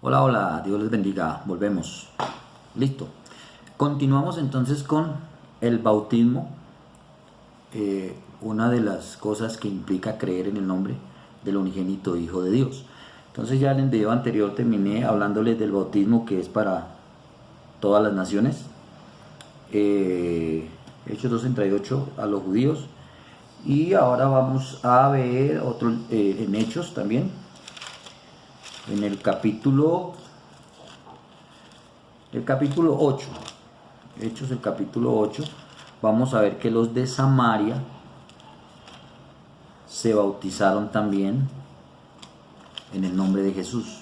Hola, hola, Dios les bendiga, volvemos. Listo. Continuamos entonces con el bautismo, una de las cosas que implica creer en el nombre del unigénito Hijo de Dios. Entonces ya en el video anterior terminé hablándoles del bautismo que es para todas las naciones. Hechos 2:38 a los judíos. Y ahora vamos a ver otro en Hechos también. En el capítulo 8, Hechos el capítulo 8, vamos a ver que los de Samaria se bautizaron también en el nombre de Jesús.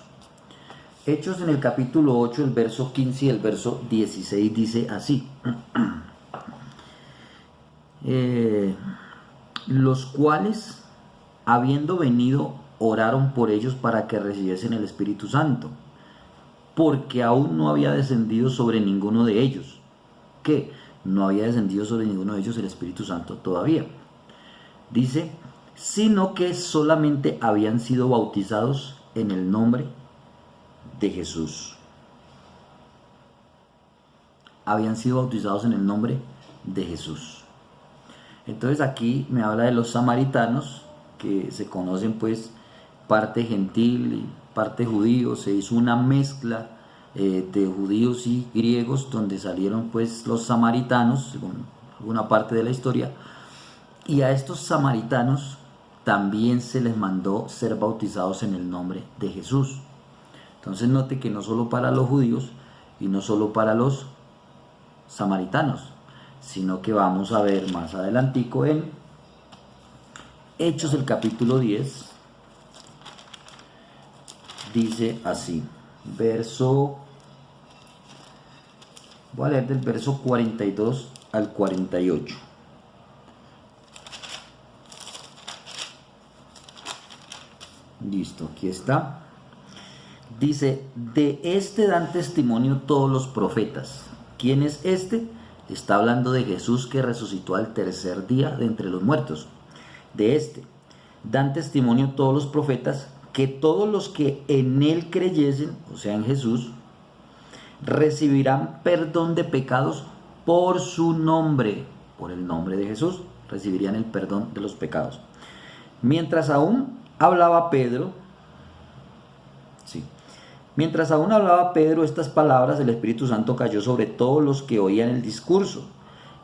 Hechos en el capítulo 8, el verso 15 y el verso 16 dice así. Los cuales, habiendo venido, oraron por ellos para que recibiesen el Espíritu Santo, porque aún no había descendido sobre ninguno de ellos. ¿Qué? No había descendido sobre ninguno de ellos el Espíritu Santo todavía. Dice, sino que solamente habían sido bautizados en el nombre de Jesús. Habían sido bautizados en el nombre de Jesús. Entonces aquí me habla de los samaritanos, que se conocen pues parte gentil y parte judío. Se hizo una mezcla de judíos y griegos, donde salieron pues los samaritanos, según alguna parte de la historia. Y a estos samaritanos también se les mandó ser bautizados en el nombre de Jesús. Entonces note que no solo para los judíos y no solo para los samaritanos, sino que vamos a ver más adelantico en Hechos el capítulo 10. Dice así, voy a leer del verso 42 al 48. Listo, aquí está. Dice, de este dan testimonio todos los profetas. ¿Quién es este? Está hablando de Jesús, que resucitó al tercer día de entre los muertos. De este dan testimonio todos los profetas, que todos los que en él creyesen, o sea en Jesús, recibirán perdón de pecados por su nombre. Por el nombre de Jesús recibirían el perdón de los pecados. Mientras aún hablaba Pedro, estas palabras, el Espíritu Santo cayó sobre todos los que oían el discurso.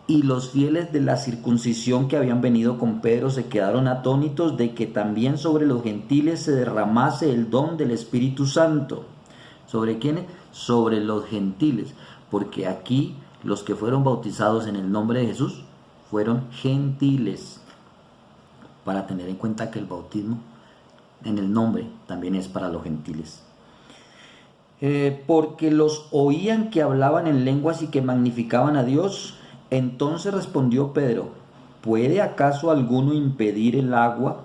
Y los fieles de la circuncisión que habían venido con Pedro se quedaron atónitos de que también sobre los gentiles se derramase el don del Espíritu Santo. ¿Sobre quiénes? Sobre los gentiles. Porque aquí los que fueron bautizados en el nombre de Jesús fueron gentiles. Para tener en cuenta que el bautismo en el nombre también es para los gentiles. Porque los oían que hablaban en lenguas y que magnificaban a Dios. Entonces respondió Pedro, ¿puede acaso alguno impedir el agua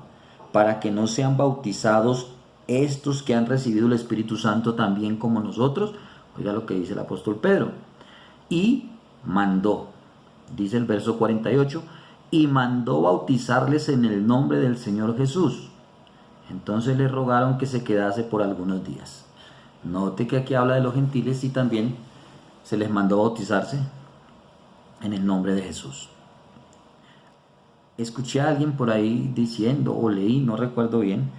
para que no sean bautizados estos que han recibido el Espíritu Santo también como nosotros? Oiga lo que dice el apóstol Pedro. Y mandó, dice el verso 48, y mandó bautizarles en el nombre del Señor Jesús. Entonces le rogaron que se quedase por algunos días. Note que aquí habla de los gentiles y también se les mandó bautizarse en el nombre de Jesús. Escuché a alguien por ahí diciendo, o leí, no recuerdo bien,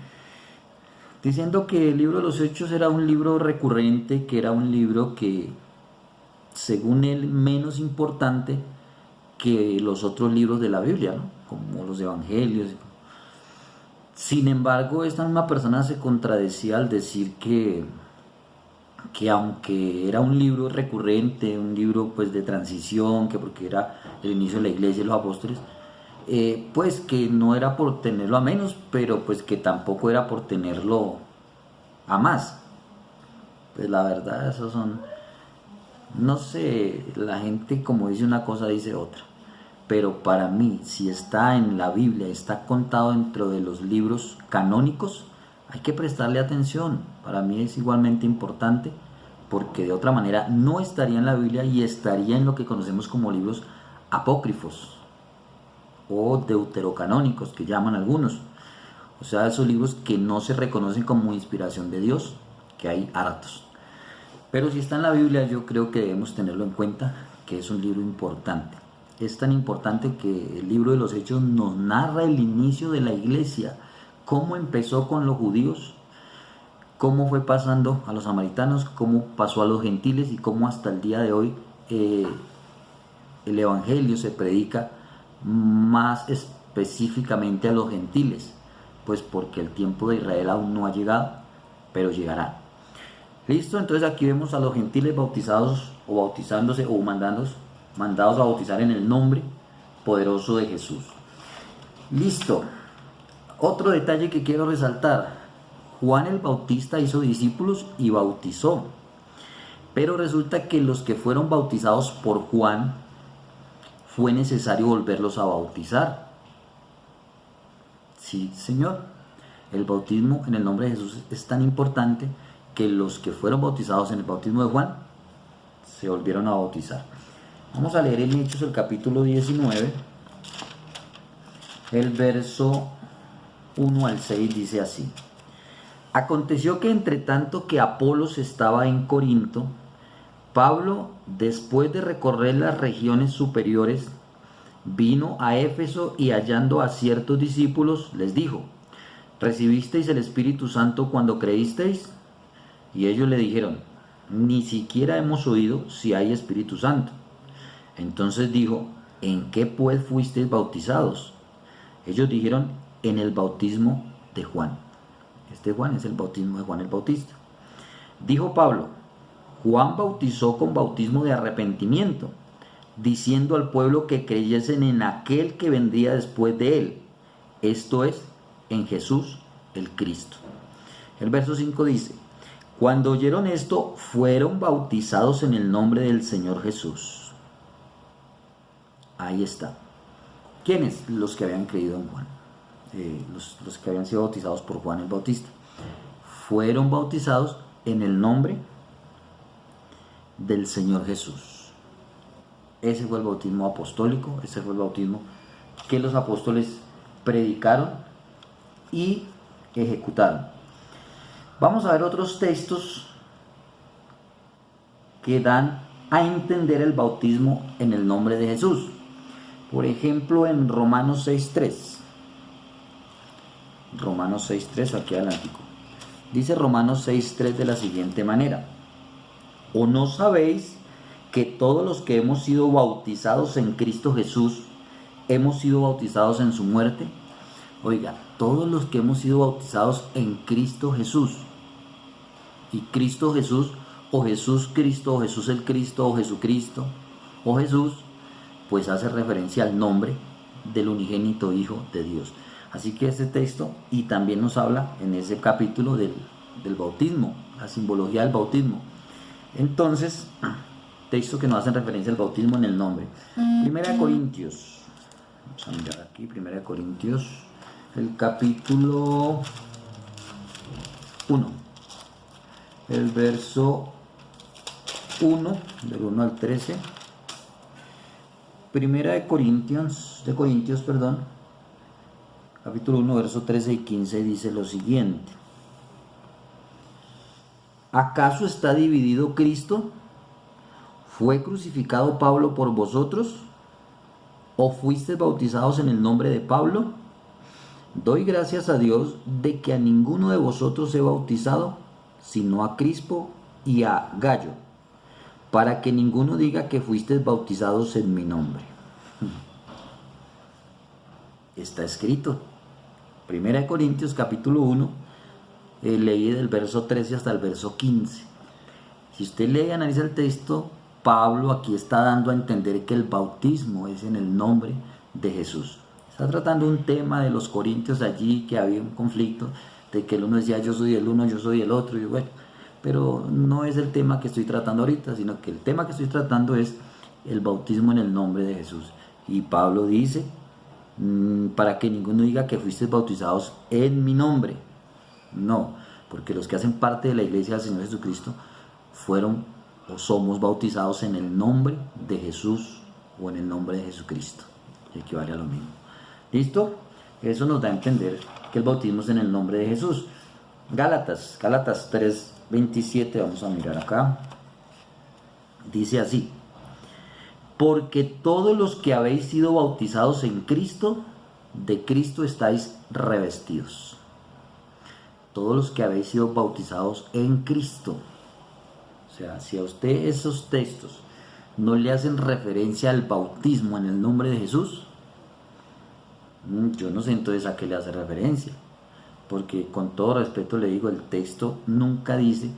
diciendo que el libro de los Hechos era un libro recurrente, que era un libro que, según él, menos importante que los otros libros de la Biblia, ¿no? Como los evangelios. Sin embargo, esta misma persona se contradecía al decir que aunque era un libro recurrente, un libro pues de transición, que porque era el inicio de la iglesia y los apóstoles, pues que no era por tenerlo a menos, pero pues que tampoco era por tenerlo a más. Pues la verdad, esos son, no sé, la gente como dice una cosa dice otra, pero para mí, si está en la Biblia, está contado dentro de los libros canónicos, hay que prestarle atención. Para mí es igualmente importante, porque de otra manera no estaría en la Biblia y estaría en lo que conocemos como libros apócrifos o deuterocanónicos, que llaman algunos. O sea, esos libros que no se reconocen como inspiración de Dios, que hay hartos. Pero si está en la Biblia, yo creo que debemos tenerlo en cuenta, que es un libro importante. Es tan importante que el libro de los Hechos nos narra el inicio de la iglesia, cómo empezó con los judíos, cómo fue pasando a los samaritanos, cómo pasó a los gentiles y cómo hasta el día de hoy el evangelio se predica más específicamente a los gentiles, pues porque el tiempo de Israel aún no ha llegado, pero llegará. Listo, entonces aquí vemos a los gentiles bautizados o bautizándose o mandados a bautizar en el nombre poderoso de Jesús. Listo. Otro detalle que quiero resaltar: Juan el Bautista hizo discípulos y bautizó, pero resulta que los que fueron bautizados por Juan fue necesario volverlos a bautizar. Sí, Señor, el bautismo en el nombre de Jesús es tan importante que los que fueron bautizados en el bautismo de Juan se volvieron a bautizar. Vamos a leer en Hechos el capítulo 19, el verso 1 al 6, dice así: Aconteció que entre tanto que Apolos estaba en Corinto, Pablo, después de recorrer las regiones superiores, vino a Éfeso y hallando a ciertos discípulos, les dijo: ¿Recibisteis el Espíritu Santo cuando creísteis? Y ellos le dijeron: Ni siquiera hemos oído si hay Espíritu Santo. Entonces dijo: ¿En qué pues fuisteis bautizados? Ellos dijeron: En el bautismo de Juan. Este Juan es el bautismo de Juan el Bautista. Dijo Pablo: Juan bautizó con bautismo de arrepentimiento, diciendo al pueblo que creyesen en aquel que vendría después de él, esto es, en Jesús el Cristo. El verso 5 dice: Cuando oyeron esto, fueron bautizados en el nombre del Señor Jesús. Ahí está. ¿Quiénes? Los que habían creído en Juan. Los que habían sido bautizados por Juan el Bautista. Fueron bautizados en el nombre del Señor Jesús. Ese fue el bautismo apostólico, ese fue el bautismo que los apóstoles predicaron y ejecutaron. Vamos a ver otros textos que dan a entender el bautismo en el nombre de Jesús. Por ejemplo, en Romanos 6.3. Romanos 6.3, aquí adelante. Dice Romanos 6.3 de la siguiente manera: ¿O no sabéis que todos los que hemos sido bautizados en Cristo Jesús, hemos sido bautizados en su muerte? Oiga, todos los que hemos sido bautizados en Cristo Jesús. Y Cristo Jesús, o Jesús Cristo, o Jesús el Cristo, o Jesucristo, o Jesús, pues hace referencia al nombre del unigénito Hijo de Dios. Así que este texto, y también nos habla en ese capítulo del bautismo, la simbología del bautismo. Entonces, texto que nos hacen referencia al bautismo en el nombre. Primera de Corintios. Vamos a mirar aquí, Primera de Corintios, el capítulo 1. El verso 1, del 1 al 13. Primera de Corintios, capítulo 1, verso 13 y 15 dice lo siguiente: ¿Acaso está dividido Cristo? ¿Fue crucificado Pablo por vosotros? ¿O fuisteis bautizados en el nombre de Pablo? Doy gracias a Dios de que a ninguno de vosotros he bautizado, sino a Crispo y a Gallo, para que ninguno diga que fuisteis bautizados en mi nombre. Está escrito. Primera de Corintios capítulo 1, leí del verso 13 hasta el verso 15. Si usted lee y analiza el texto, Pablo aquí está dando a entender que el bautismo es en el nombre de Jesús. Está tratando un tema de los corintios allí, que había un conflicto, de que el uno decía yo soy el uno, yo soy el otro, y bueno, pero no es el tema que estoy tratando ahorita, sino que el tema que estoy tratando es el bautismo en el nombre de Jesús. Y Pablo dice, para que ninguno diga que fuisteis bautizados en mi nombre. No, porque los que hacen parte de la iglesia del Señor Jesucristo fueron o somos bautizados en el nombre de Jesús o en el nombre de Jesucristo. Equivale a lo mismo. ¿Listo? Eso nos da a entender que el bautismo es en el nombre de Jesús. Gálatas 3, 27, vamos a mirar acá. Dice así: porque todos los que habéis sido bautizados en Cristo, de Cristo estáis revestidos. Todos los que habéis sido bautizados en Cristo. O sea, si a usted esos textos no le hacen referencia al bautismo en el nombre de Jesús, yo no sé entonces a qué le hace referencia. Porque con todo respeto le digo, el texto nunca dice,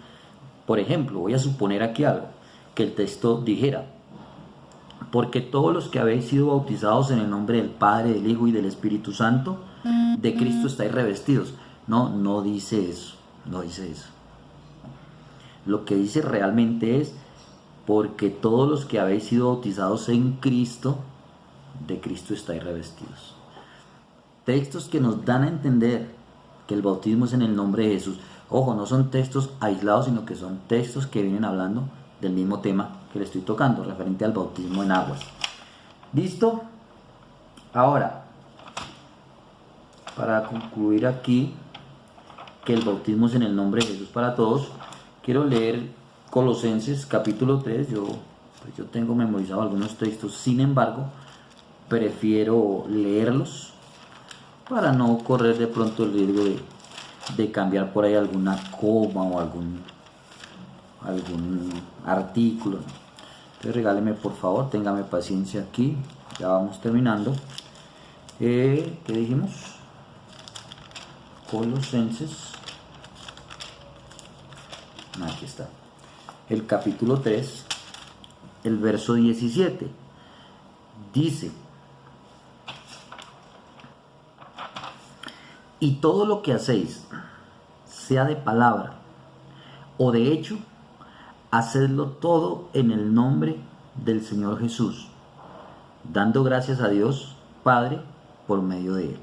por ejemplo, voy a suponer aquí algo, que el texto dijera: porque todos los que habéis sido bautizados en el nombre del Padre, del Hijo y del Espíritu Santo, de Cristo estáis revestidos. No, no dice eso, no dice eso. Lo que dice realmente es: porque todos los que habéis sido bautizados en Cristo, de Cristo estáis revestidos. Textos que nos dan a entender que el bautismo es en el nombre de Jesús. Ojo, no son textos aislados, sino que son textos que vienen hablando del mismo tema que le estoy tocando, referente al bautismo en aguas. ¿Listo? Ahora, para concluir aquí, que el bautismo es en el nombre de Jesús para todos, quiero leer Colosenses capítulo 3. Yo tengo memorizado algunos textos, sin embargo, prefiero leerlos para no correr de pronto el riesgo de cambiar por ahí alguna coma o algún artículo. Entonces regáleme por favor, téngame paciencia aquí, ya vamos terminando. ¿Qué dijimos? Colosenses, aquí está, el capítulo 3, el verso 17, dice: y todo lo que hacéis, sea de palabra o de hecho, hacedlo todo en el nombre del Señor Jesús, dando gracias a Dios Padre por medio de Él.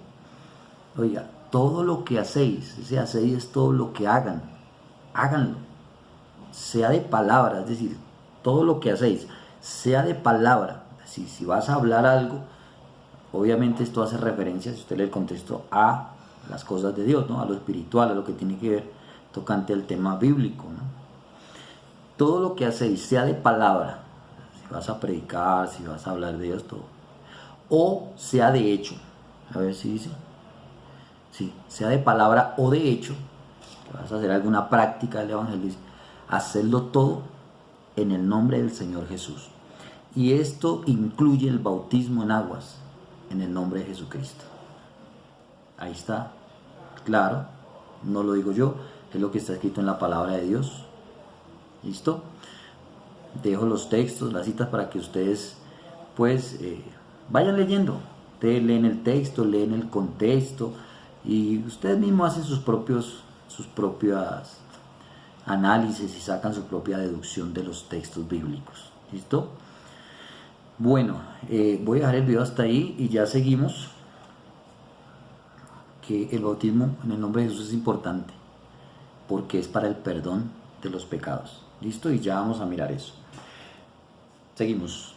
Oiga, todo lo que hacéis, ese hacéis es todo lo que hagan, háganlo, sea de palabra, es decir, todo lo que hacéis, sea de palabra. Si vas a hablar algo, obviamente esto hace referencia, si usted lee el contexto, a las cosas de Dios, ¿no? A lo espiritual, a lo que tiene que ver tocante al tema bíblico, ¿no? Todo lo que hacéis, sea de palabra, si vas a predicar, si vas a hablar de Dios, todo, o sea de hecho, a ver si dice, sí, sea de palabra o de hecho, que vas a hacer alguna práctica del evangelio, hacedlo todo en el nombre del Señor Jesús. Y esto incluye el bautismo en aguas, en el nombre de Jesucristo. Ahí está, claro, no lo digo yo, es lo que está escrito en la palabra de Dios. ¿Listo? Dejo los textos, las citas para que ustedes pues vayan leyendo. Ustedes leen el texto, leen el contexto y ustedes mismos hacen sus propios análisis y sacan su propia deducción de los textos bíblicos. ¿Listo? Bueno, voy a dejar el video hasta ahí y ya seguimos. Que el bautismo en el nombre de Jesús es importante porque es para el perdón de los pecados. ¿Listo? Y ya vamos a mirar eso. Seguimos.